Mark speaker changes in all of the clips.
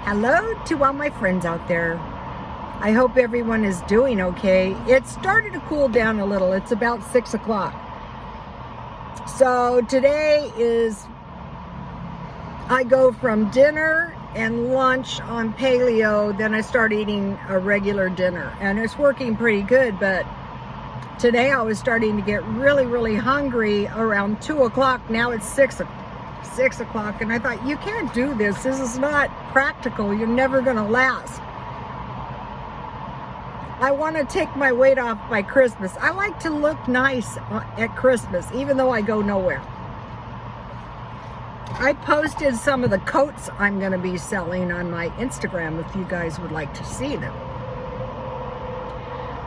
Speaker 1: Hello to all my friends out there. I hope everyone is doing okay. It started to cool down a little. It's about 6 o'clock. So today I go from dinner and lunch on Paelo, then I start eating a regular dinner. And it's working pretty good, but today I was starting to get really hungry around 2 o'clock. Now it's 6 o'clock, and I thought, you can't do this. This is not practical. You're never going to last. I want to take my weight off by Christmas. I like to look nice at Christmas, even though I go nowhere. I posted some of the coats I'm going to be selling on my Instagram if you guys would like to see them.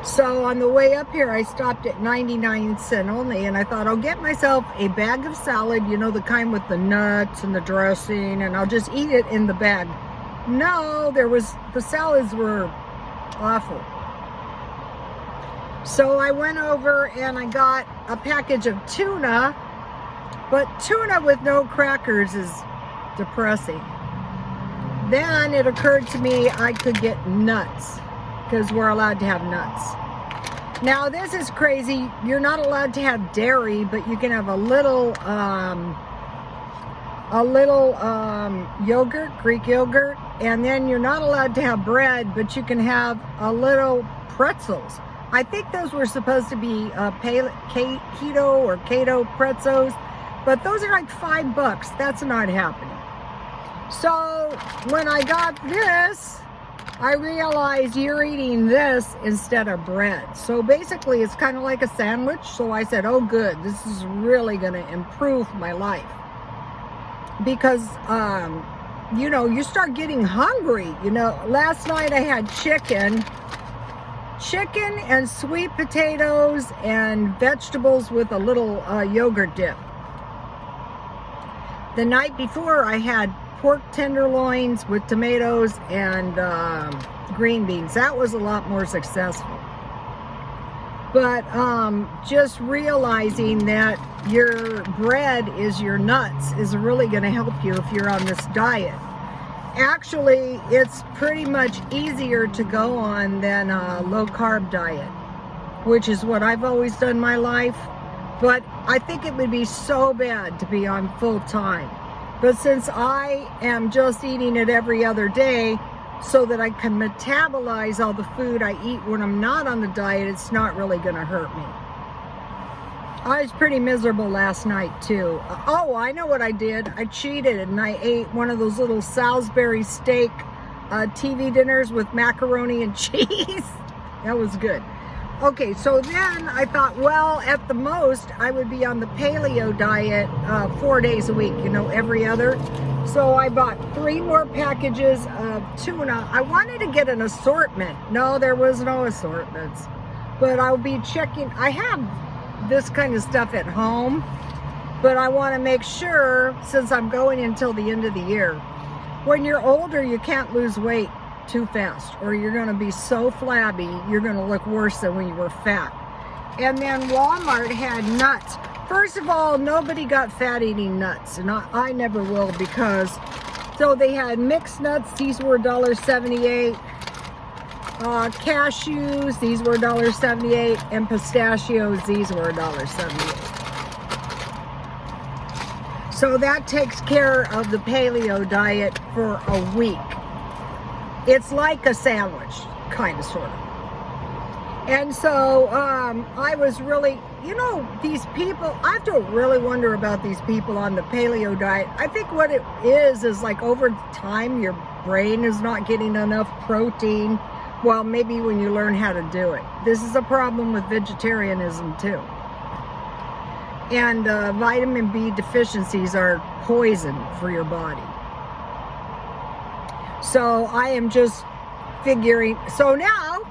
Speaker 1: So on the way up here, I stopped at 99¢ only, and I thought I'll get myself a bag of salad, you know, the kind with the nuts and the dressing, and I'll just eat it in the bag. No, the salads were awful. So I went over and I got a package of tuna, but tuna with no crackers is depressing. Then it occurred to me I could get nuts, because we're allowed to have nuts. Now this is crazy. You're not allowed to have dairy, but you can have a little yogurt, Greek yogurt, and then you're not allowed to have bread, but you can have a little pretzels. I think those were supposed to be keto or keto pretzels, but those are like $5. That's not happening. So when I got this, I realized you're eating this instead of bread. So basically it's kind of like a sandwich. So I said, oh good, this is really going to improve my life. Because, you know, you start getting hungry. You know, last night I had chicken and sweet potatoes and vegetables with a little yogurt dip. The night before I had pork tenderloins with tomatoes and green beans. That was a lot more successful. But just realizing that your bread is your nuts is really going to help you if you're on this diet. Actually, it's pretty much easier to go on than a low-carb diet, which is what I've always done my life. But I think it would be so bad to be on full-time. But since I am just eating it every other day so that I can metabolize all the food I eat when I'm not on the diet, it's not really going to hurt me. I was pretty miserable last night too. Oh, I know what I did. I cheated and I ate one of those little Salisbury steak TV dinners with macaroni and cheese. That was good. Okay, so then I thought, well, at the most, I would be on the paleo diet 4 days a week, you know, every other. So I bought 3 more packages of tuna. I wanted to get an assortment. No, there was no assortments. But I'll be checking. I have this kind of stuff at home, but I want to make sure, since I'm going until the end of the year, when you're older, you can't lose weight too fast, or you're going to be so flabby, you're going to look worse than when you were fat. And then Walmart had nuts. First of all, nobody got fat eating nuts, and I never will, because, so they had mixed nuts, these were $1.78, cashews, these were $1.78, and pistachios, these were $1.78. So that takes care of the paleo diet for a week. It's like a sandwich, kind of, sort of. And so I was really, you know, these people, I have to really wonder about these people on the paleo diet. I think what it is like over time, your brain is not getting enough protein. Well, maybe when you learn how to do it. This is a problem with vegetarianism too. And vitamin B deficiencies are poison for your body. So I am just figuring, so now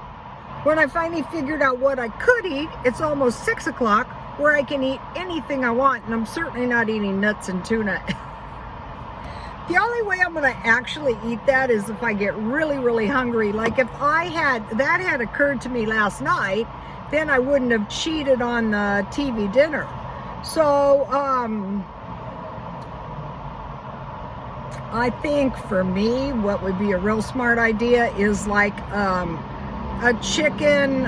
Speaker 1: when I finally figured out what I could eat, it's almost 6 o'clock where I can eat anything I want, and I'm certainly not eating nuts and tuna. The only way I'm going to actually eat that is if I get really hungry. Like if that had occurred to me last night, then I wouldn't have cheated on the TV dinner. So I think for me, what would be a real smart idea is like a chicken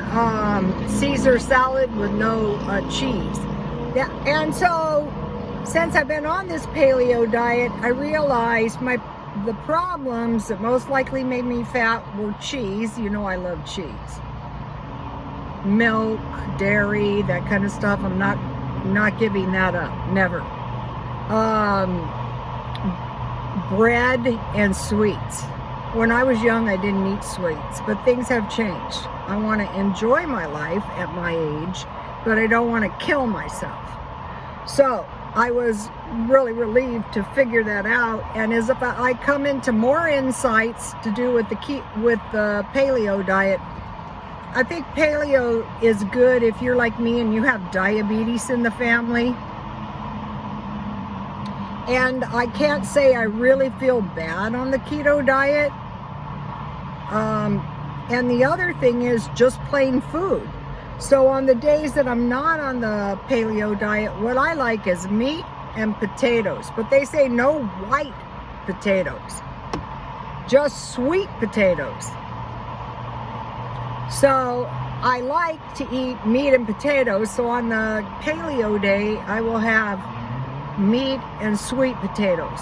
Speaker 1: Caesar salad with no cheese. Yeah, and so since I've been on this paleo diet, I realized the problems that most likely made me fat were cheese. You know I love cheese. Milk, dairy, that kind of stuff. I'm not giving that up. Never. Bread and sweets. When I was young, I didn't eat sweets, but things have changed. I want to enjoy my life at my age, but I don't want to kill myself. So I was really relieved to figure that out. And as if I come into more insights to do with the paleo diet, I think paleo is good if you're like me and you have diabetes in the family. And I can't say I really feel bad on the keto diet. And the other thing is just plain food. So on the days that I'm not on the paleo diet, what I like is meat and potatoes. But they say no white potatoes, just sweet potatoes. So I like to eat meat and potatoes. So on the paleo day, I will have meat and sweet potatoes.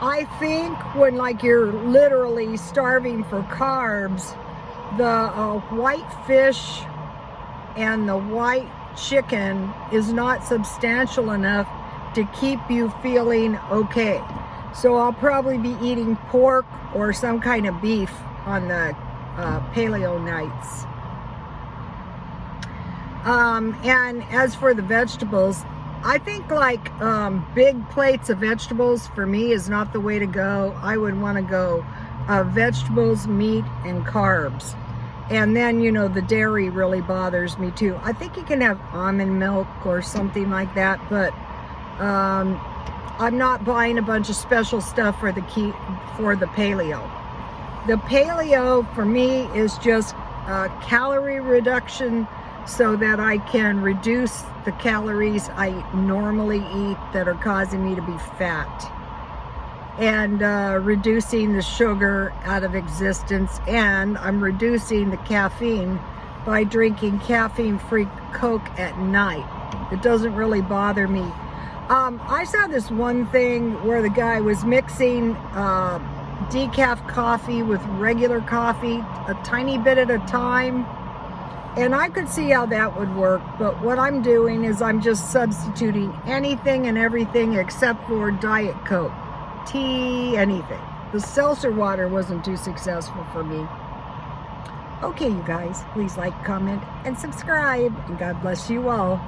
Speaker 1: I think when like you're literally starving for carbs, the white fish and the white chicken is not substantial enough to keep you feeling okay. So I'll probably be eating pork or some kind of beef on the paleo nights. And as for the vegetables, I think like big plates of vegetables for me is not the way to go. I would want to go vegetables, meat, and carbs. And then, you know, the dairy really bothers me too. I think you can have almond milk or something like that, but I'm not buying a bunch of special stuff for the paleo. The paleo for me is just calorie reduction so that I can reduce the calories I normally eat that are causing me to be fat, and reducing the sugar out of existence, and I'm reducing the caffeine by drinking caffeine-free Coke at night. It doesn't really bother me. I saw this one thing where the guy was mixing decaf coffee with regular coffee a tiny bit at a time, and I could see how that would work, but what I'm doing is I'm just substituting anything and everything except for Diet Coke, tea, anything. The seltzer water wasn't too successful for me. Okay, you guys, please like, comment, and subscribe, and God bless you all.